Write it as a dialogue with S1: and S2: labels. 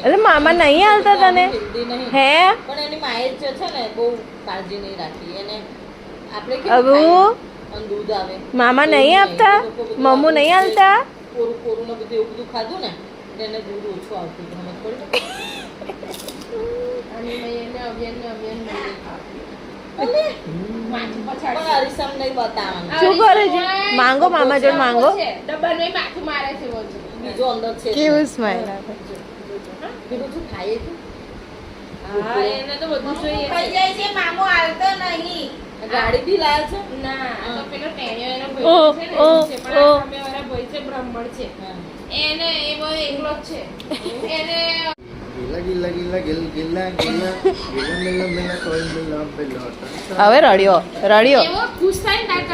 S1: અરે મામા નહીં હાલતા તને હે
S2: પણ એની માએ જે છે ને બહુ કાળજી નહીં રાખી એને આપણે
S1: અબુ
S2: દૂધ આવે
S1: મામા નહીં આપતા મમ્મુ નહીં હાલતા
S2: કોરું કોરું ને બધું એવું બધું ખાધું ને એટલે એને દૂધ ઓછું આવતું સમજ પડી અને એને અભિયાન અરીસમ નહીં બતાવવાનું
S1: શું કરે છે માંગો મામા જોડે માંગો
S3: ડબ્બાનું માથું મારે છે
S2: બીજો અંદર છે
S1: કેવું સ્માઈલ આપે
S2: પેલું શું ખાય છે
S3: હા એને તો બધું જોઈએ
S2: ખાઈ જાય છે મામો હાલતો નહીં ગાડી થી લાયા છે
S3: ના આ તો પેલો ટેણિયો એનો
S1: ઓ,
S3: ભાઈ છે
S1: ઓ,
S3: ને છે પણ
S1: ઓ.
S3: આ સામેવાળા ભાઈ છે બ્રાહ્મણ છે એને એ બહુ એકલો જ છે એને
S4: gila gila gila gila gila gila gila gila gila gila gila
S1: હવે રડ્યો
S3: એવો ખુશ થાય ને ના